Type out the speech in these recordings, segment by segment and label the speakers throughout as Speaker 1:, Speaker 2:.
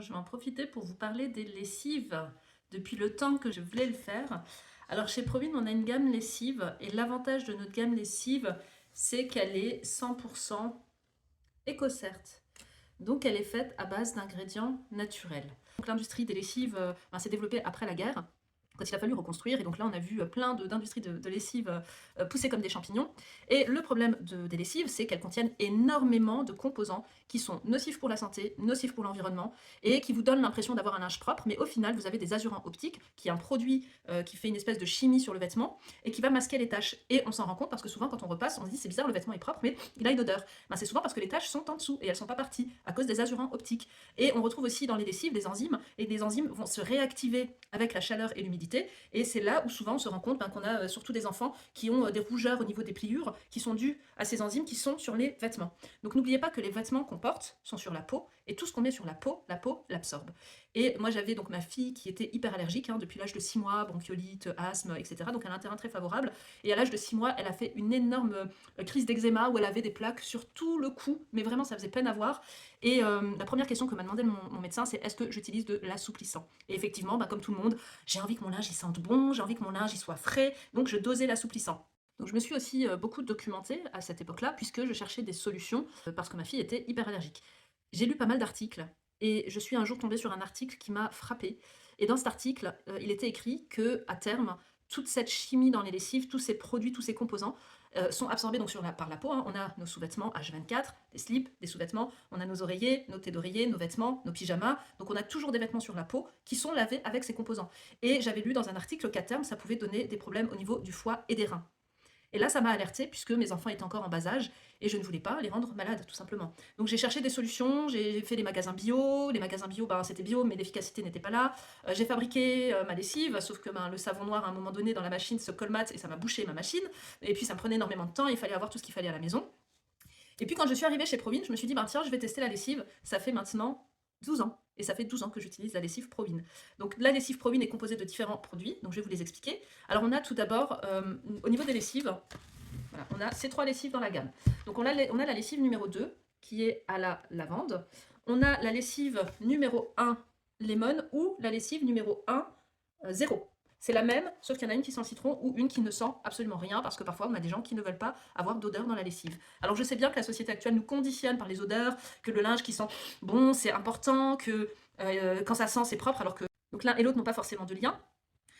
Speaker 1: Je vais en profiter pour vous parler des lessives depuis le temps que je voulais le faire. Alors chez Provine, on a une gamme lessive et l'avantage de notre gamme lessive, c'est qu'elle est 100% éco-cert. Donc elle est faite à base d'ingrédients naturels. Donc l'industrie des lessives s'est développée après la guerre, quand il a fallu reconstruire, et donc là on a vu plein d'industries de lessive pousser comme des champignons. Et le problème des lessives, c'est qu'elles contiennent énormément de composants qui sont nocifs pour la santé, nocifs pour l'environnement, et qui vous donnent l'impression d'avoir un linge propre, mais au final vous avez des azurants optiques, qui est un produit qui fait une espèce de chimie sur le vêtement, et qui va masquer les taches. Et on s'en rend compte parce que souvent quand on repasse, on se dit c'est bizarre, le vêtement est propre, mais il a une odeur. C'est souvent parce que les taches sont en dessous, et elles sont pas parties, à cause des azurants optiques. Et on retrouve aussi dans les lessives des enzymes, et les enzymes vont se réactiver avec la chaleur et l'humidité, et c'est là où souvent on se rend compte qu'on a surtout des enfants qui ont des rougeurs au niveau des pliures qui sont dues à ces enzymes qui sont sur les vêtements. Donc n'oubliez pas que les vêtements qu'on porte sont sur la peau, et tout ce qu'on met sur la peau l'absorbe. Et moi j'avais donc ma fille qui était hyper allergique depuis l'âge de 6 mois, bronchiolite, asthme, etc. Donc elle a un terrain très favorable, et à l'âge de 6 mois elle a fait une énorme crise d'eczéma où elle avait des plaques sur tout le cou, mais vraiment ça faisait peine à voir. Et la première question que m'a demandé mon médecin, c'est est-ce que j'utilise de l'assouplissant. Et effectivement, comme tout le monde, j'ai envie que mon linge il sente bon, j'ai envie que mon linge il soit frais, donc je dosais l'assouplissant. Donc je me suis aussi beaucoup documentée à cette époque-là, puisque je cherchais des solutions, parce que ma fille était hyper allergique. J'ai lu pas mal d'articles, et je suis un jour tombée sur un article qui m'a frappée. Et dans cet article, il était écrit que à terme, toute cette chimie dans les lessives, tous ces produits, tous ces composants, sont absorbés donc par la peau. On a nos sous-vêtements H24, des slips, des sous-vêtements, on a nos oreillers, nos têtes d'oreiller, nos vêtements, nos pyjamas. Donc on a toujours des vêtements sur la peau qui sont lavés avec ces composants. Et j'avais lu dans un article qu'à terme, ça pouvait donner des problèmes au niveau du foie et des reins. Et là, ça m'a alertée puisque mes enfants étaient encore en bas âge et je ne voulais pas les rendre malades, tout simplement. Donc j'ai cherché des solutions, j'ai fait les magasins bio. Les magasins bio, c'était bio, mais l'efficacité n'était pas là. J'ai fabriqué ma lessive, sauf que le savon noir, à un moment donné, dans la machine, se colmate et ça m'a bouché ma machine. Et puis ça me prenait énormément de temps, il fallait avoir tout ce qu'il fallait à la maison. Et puis quand je suis arrivée chez Provine, je me suis dit, tiens, je vais tester la lessive. Ça fait maintenant 12 ans. Et ça fait 12 ans que j'utilise la lessive Provine. Donc la lessive Provine est composée de différents produits, donc je vais vous les expliquer. Alors on a tout d'abord, au niveau des lessives, voilà, on a ces 3 lessives dans la gamme. Donc on a la lessive numéro 2, qui est à la lavande. On a la lessive numéro 1, lemon, ou la lessive numéro 1, 0. C'est la même, sauf qu'il y en a une qui sent le citron ou une qui ne sent absolument rien, parce que parfois on a des gens qui ne veulent pas avoir d'odeur dans la lessive. Alors je sais bien que la société actuelle nous conditionne par les odeurs, que le linge qui sent bon c'est important, que quand ça sent c'est propre, alors que donc l'un et l'autre n'ont pas forcément de lien.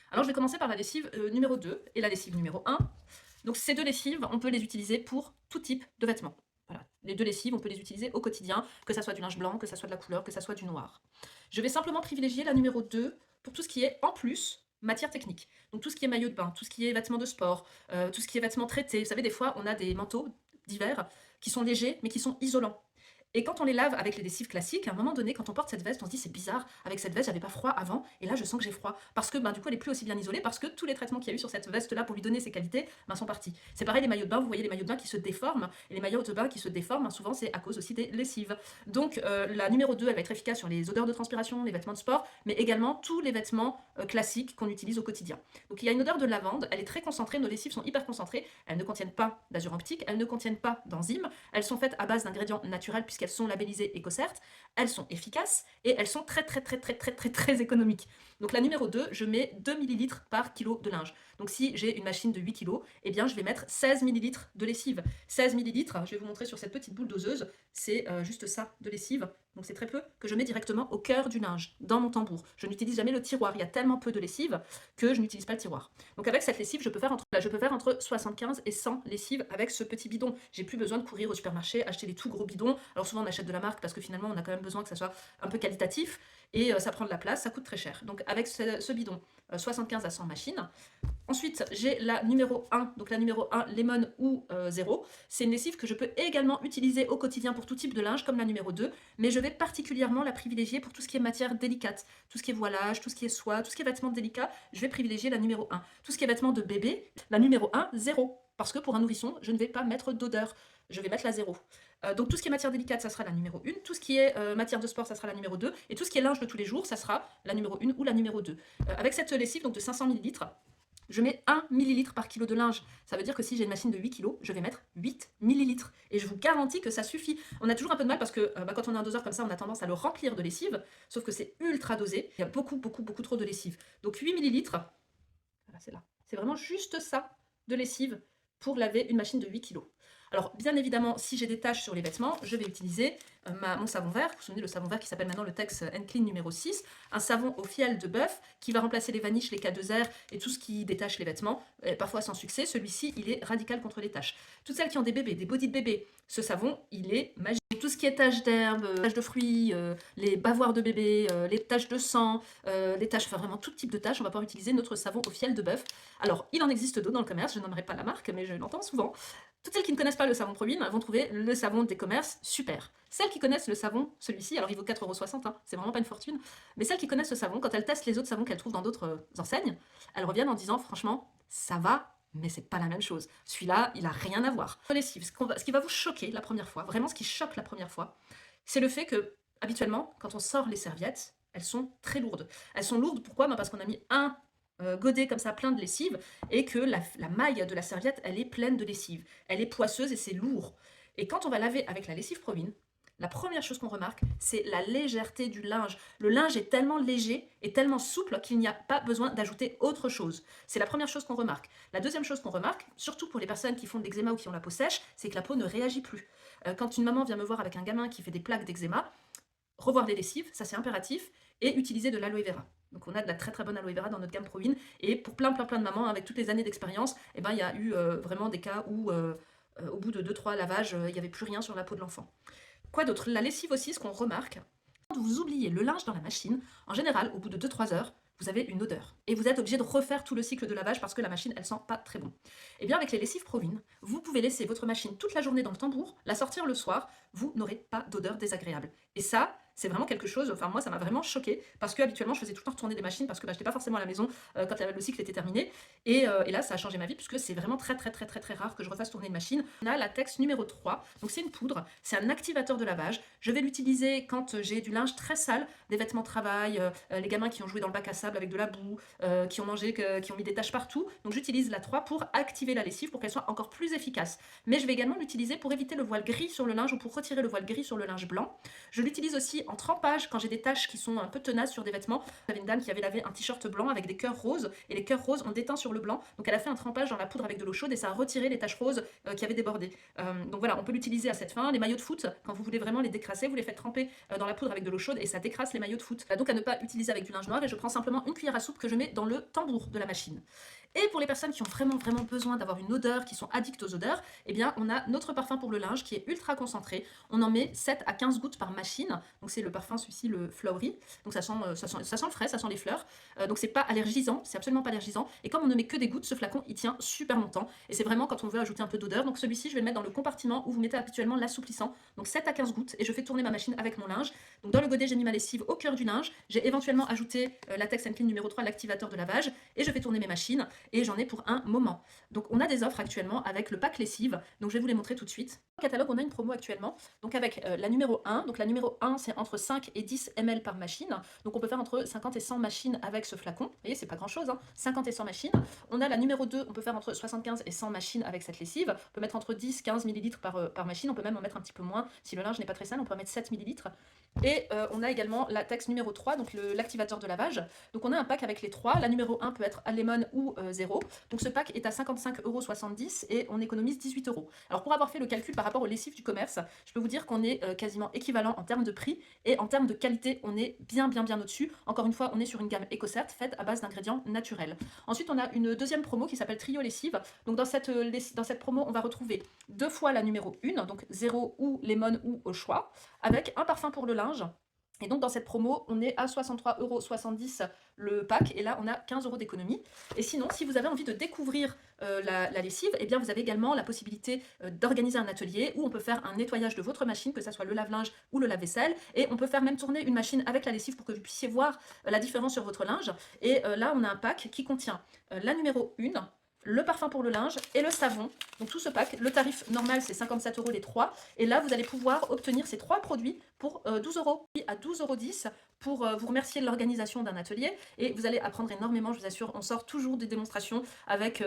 Speaker 1: Alors je vais commencer par la lessive numéro 2 et la lessive numéro 1. Donc ces 2 lessives, on peut les utiliser pour tout type de vêtements. Voilà. Les 2 lessives, on peut les utiliser au quotidien, que ça soit du linge blanc, que ça soit de la couleur, que ça soit du noir. Je vais simplement privilégier la numéro 2 pour tout ce qui est en plus matière technique. Donc tout ce qui est maillot de bain, tout ce qui est vêtements de sport, tout ce qui est vêtements traités. Vous savez, des fois, on a des manteaux d'hiver qui sont légers, mais qui sont isolants. Et quand on les lave avec les lessives classiques, à un moment donné, quand on porte cette veste, on se dit c'est bizarre, avec cette veste, j'avais pas froid avant, et là je sens que j'ai froid. Parce que du coup, elle est plus aussi bien isolée, parce que tous les traitements qu'il y a eu sur cette veste-là pour lui donner ses qualités sont partis. C'est pareil, les maillots de bain, vous voyez les maillots de bain qui se déforment, et les maillots de bain qui se déforment, souvent c'est à cause aussi des lessives. Donc la numéro 2, elle va être efficace sur les odeurs de transpiration, les vêtements de sport, mais également tous les vêtements classiques qu'on utilise au quotidien. Donc il y a une odeur de lavande, elle est très concentrée, nos lessives sont hyper concentrées, elles ne contiennent pas d'azur optique, elles ne contiennent pas d'enzymes, elles sont faites à base d'ingrédients naturels puisqu'elles sont labellisées éco-cert, elles sont efficaces et elles sont très économiques. Donc la numéro 2, je mets 2 ml par kilo de linge. Donc si j'ai une machine de 8 kg, eh bien je vais mettre 16 ml de lessive. 16 ml, je vais vous montrer sur cette petite boule doseuse, c'est juste ça de lessive. Donc c'est très peu que je mets directement au cœur du linge, dans mon tambour. Je n'utilise jamais le tiroir, il y a tellement peu de lessive que je n'utilise pas le tiroir. Donc avec cette lessive, je peux faire entre 75 et 100 lessives avec ce petit bidon. J'ai plus besoin de courir au supermarché, acheter des tout gros bidons. Alors souvent on achète de la marque parce que finalement on a quand même besoin que ça soit un peu qualitatif et ça prend de la place, ça coûte très cher. Donc avec ce bidon, 75 à 100 machines. Ensuite, j'ai la numéro 1, donc la numéro 1 Lemon ou 0. C'est une lessive que je peux également utiliser au quotidien pour tout type de linge, comme la numéro 2, mais je vais particulièrement la privilégier pour tout ce qui est matière délicate, tout ce qui est voilage, tout ce qui est soie, tout ce qui est vêtements délicats, je vais privilégier la numéro 1. Tout ce qui est vêtements de bébé, la numéro 1, 0. Parce que pour un nourrisson, je ne vais pas mettre d'odeur, je vais mettre la 0. Donc tout ce qui est matière délicate, ça sera la numéro 1, tout ce qui est matière de sport, ça sera la numéro 2, et tout ce qui est linge de tous les jours, ça sera la numéro 1 ou la numéro 2. Avec cette lessive donc de 500 ml, je mets 1 millilitre par kilo de linge. Ça veut dire que si j'ai une machine de 8 kg, je vais mettre 8 millilitres. Et je vous garantis que ça suffit. On a toujours un peu de mal parce que quand on a un doseur comme ça, on a tendance à le remplir de lessive, sauf que c'est ultra dosé. Il y a beaucoup trop de lessive. Donc 8 millilitres, voilà, c'est là. C'est vraiment juste ça de lessive pour laver une machine de 8 kg. Alors, bien évidemment, si j'ai des taches sur les vêtements, je vais utiliser mon savon vert. Vous vous souvenez, le savon vert qui s'appelle maintenant le Tex Clean numéro 6. Un savon au fiel de bœuf qui va remplacer les vaniches, les K2R et tout ce qui détache les vêtements. Parfois sans succès. Celui-ci, il est radical contre les taches. Toutes celles qui ont des bébés, des bodys de bébé, ce savon, il est magique. Tout ce qui est taches d'herbe, taches de fruits, les bavoirs de bébé, les taches de sang, les taches, enfin vraiment tout type de taches, on va pouvoir utiliser notre savon au fiel de bœuf. Alors, il en existe d'autres dans le commerce, je nommerai pas la marque, mais je l'entends souvent. Toutes celles qui ne connaissent pas le savon Provine vont trouver le savon des commerces super. Celles qui connaissent le savon, celui-ci, alors il vaut 4,60 €, hein, c'est vraiment pas une fortune, mais celles qui connaissent ce savon, quand elles testent les autres savons qu'elles trouvent dans d'autres enseignes, elles reviennent en disant franchement, ça va, mais c'est pas la même chose. Celui-là, il a rien à voir. Lessive, ce qui va vous choquer la première fois, vraiment ce qui choque la première fois, c'est le fait que, habituellement, quand on sort les serviettes, elles sont très lourdes. Elles sont lourdes, pourquoi? Parce qu'on a mis un godet comme ça plein de lessive et que la maille de la serviette elle est pleine de lessive, elle est poisseuse et c'est lourd. Et quand on va laver avec la lessive Provine, la première chose qu'on remarque, c'est la légèreté du linge. Le linge est tellement léger et tellement souple qu'il n'y a pas besoin d'ajouter autre chose. C'est la première chose qu'on remarque. La deuxième chose qu'on remarque, surtout pour les personnes qui font de l'eczéma ou qui ont la peau sèche, c'est que la peau ne réagit plus. Quand une maman vient me voir avec un gamin qui fait des plaques d'eczéma, revoir les lessives, ça c'est impératif, et utiliser de l'aloe vera. Donc on a de la très bonne aloe vera dans notre gamme Provine, et pour plein de mamans, avec toutes les années d'expérience, eh ben, il y a eu vraiment des cas où au bout de 2-3 lavages, il n'y avait plus rien sur la peau de l'enfant. Quoi d'autre? La lessive aussi, ce qu'on remarque, quand vous oubliez le linge dans la machine, en général, au bout de 2-3 heures, vous avez une odeur. Et vous êtes obligé de refaire tout le cycle de lavage parce que la machine, elle sent pas très bon. Et bien avec les lessives Provine, vous pouvez laisser votre machine toute la journée dans le tambour, la sortir le soir, vous n'aurez pas d'odeur désagréable. Et ça, c'est vraiment quelque chose, enfin moi ça m'a vraiment choqué parce que habituellement je faisais tout le temps retourner des machines parce que j'étais pas forcément à la maison quand le cycle était terminé et là ça a changé ma vie puisque c'est vraiment très rare que je refasse tourner une machine. On a la Tex numéro 3, donc c'est une poudre, c'est un activateur de lavage. Je vais l'utiliser quand j'ai du linge très sale, des vêtements de travail, les gamins qui ont joué dans le bac à sable avec de la boue, qui ont mangé, qui ont mis des taches partout. Donc j'utilise la 3 pour activer la lessive pour qu'elle soit encore plus efficace. Mais je vais également l'utiliser pour éviter le voile gris sur le linge ou pour retirer le voile gris sur le linge blanc. Je l'utilise aussi en trempage quand j'ai des taches qui sont un peu tenaces sur des vêtements. J'avais une dame qui avait lavé un t-shirt blanc avec des cœurs roses et les cœurs roses ont déteint sur le blanc. Donc elle a fait un trempage dans la poudre avec de l'eau chaude et ça a retiré les taches roses qui avaient débordé. Donc voilà, on peut l'utiliser à cette fin. Les maillots de foot, quand vous voulez vraiment les décrasser, vous les faites tremper dans la poudre avec de l'eau chaude et ça décrasse les maillots de foot. Donc à ne pas utiliser avec du linge noir et je prends simplement une cuillère à soupe que je mets dans le tambour de la machine. Et pour les personnes qui ont vraiment besoin d'avoir une odeur, qui sont addictes aux odeurs, eh bien on a notre parfum pour le linge qui est ultra concentré. On en met 7 à 15 gouttes par machine. Donc c'est le parfum, celui-ci, le Flowery. Donc ça sent le frais, ça sent les fleurs. Donc c'est pas allergisant, c'est absolument pas allergisant. Et comme on ne met que des gouttes, ce flacon il tient super longtemps. Et c'est vraiment quand on veut ajouter un peu d'odeur. Donc celui-ci, je vais le mettre dans le compartiment où vous mettez habituellement l'assouplissant. Donc 7 à 15 gouttes et je fais tourner ma machine avec mon linge. Donc dans le godet, j'ai mis ma lessive au cœur du linge. J'ai éventuellement ajouté la Tex Clean numéro 3, l'activateur de lavage. Et je fais tourner mes machines. Et j'en ai pour un moment. Donc on a des offres actuellement avec le pack lessive, donc je vais vous les montrer tout de suite. Au catalogue, on a une promo actuellement, donc avec la numéro 1, donc la numéro 1 c'est entre 5 et 10 ml par machine, donc on peut faire entre 50 et 100 machines avec ce flacon, vous voyez c'est pas grand chose, hein. 50 et 100 machines. On a la numéro 2, on peut faire entre 75 et 100 machines avec cette lessive, on peut mettre entre 10-15 ml par machine, on peut même en mettre un petit peu moins, si le linge n'est pas très sale, on peut en mettre 7 ml. Et on a également la Tex numéro 3, donc l'activateur de lavage. Donc on a un pack avec les 3. La numéro 1 peut être à lemon ou 0. Donc ce pack est à 55,70 € et on économise 18 €. Alors pour avoir fait le calcul par rapport aux lessives du commerce, je peux vous dire qu'on est quasiment équivalent en termes de prix et en termes de qualité, on est bien au-dessus. Encore une fois, on est sur une gamme EcoCert faite à base d'ingrédients naturels. Ensuite, on a une deuxième promo qui s'appelle Trio Lessive. Donc dans cette promo, on va retrouver 2 fois la numéro 1, donc 0 ou lemon ou au choix, avec un parfum pour le linge. Et donc dans cette promo, on est à 63,70 € le pack et là on a 15 € d'économie. Et sinon, si vous avez envie de découvrir la lessive, eh bien vous avez également la possibilité d'organiser un atelier où on peut faire un nettoyage de votre machine, que ce soit le lave-linge ou le lave-vaisselle. Et on peut faire même tourner une machine avec la lessive pour que vous puissiez voir la différence sur votre linge. Et là on a un pack qui contient la numéro 1, le parfum pour le linge et le savon. Donc tout ce pack, le tarif normal c'est 57 € les 3. Et là vous allez pouvoir obtenir ces 3 produits pour 12 euros. Puis à 12,10 € pour vous remercier de l'organisation d'un atelier et vous allez apprendre énormément, je vous assure. On sort toujours des démonstrations avec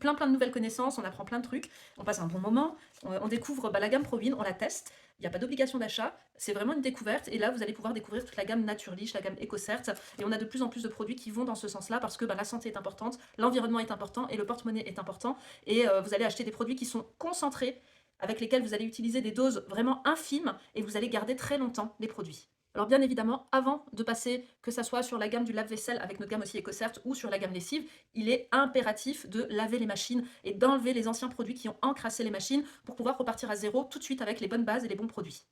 Speaker 1: plein de nouvelles connaissances, on apprend plein de trucs, on passe un bon moment, on découvre la gamme ProWin, on la teste. Il n'y a pas d'obligation d'achat, c'est vraiment une découverte. Et là, vous allez pouvoir découvrir toute la gamme Naturliche, la gamme EcoCert. Et on a de plus en plus de produits qui vont dans ce sens-là parce que la santé est importante, l'environnement est important et le porte-monnaie est important. Et vous allez acheter des produits qui sont concentrés, avec lesquels vous allez utiliser des doses vraiment infimes et vous allez garder très longtemps les produits. Alors bien évidemment, avant de passer, que ça soit sur la gamme du lave-vaisselle avec notre gamme aussi EcoCert ou sur la gamme lessive, il est impératif de laver les machines et d'enlever les anciens produits qui ont encrassé les machines pour pouvoir repartir à zéro tout de suite avec les bonnes bases et les bons produits.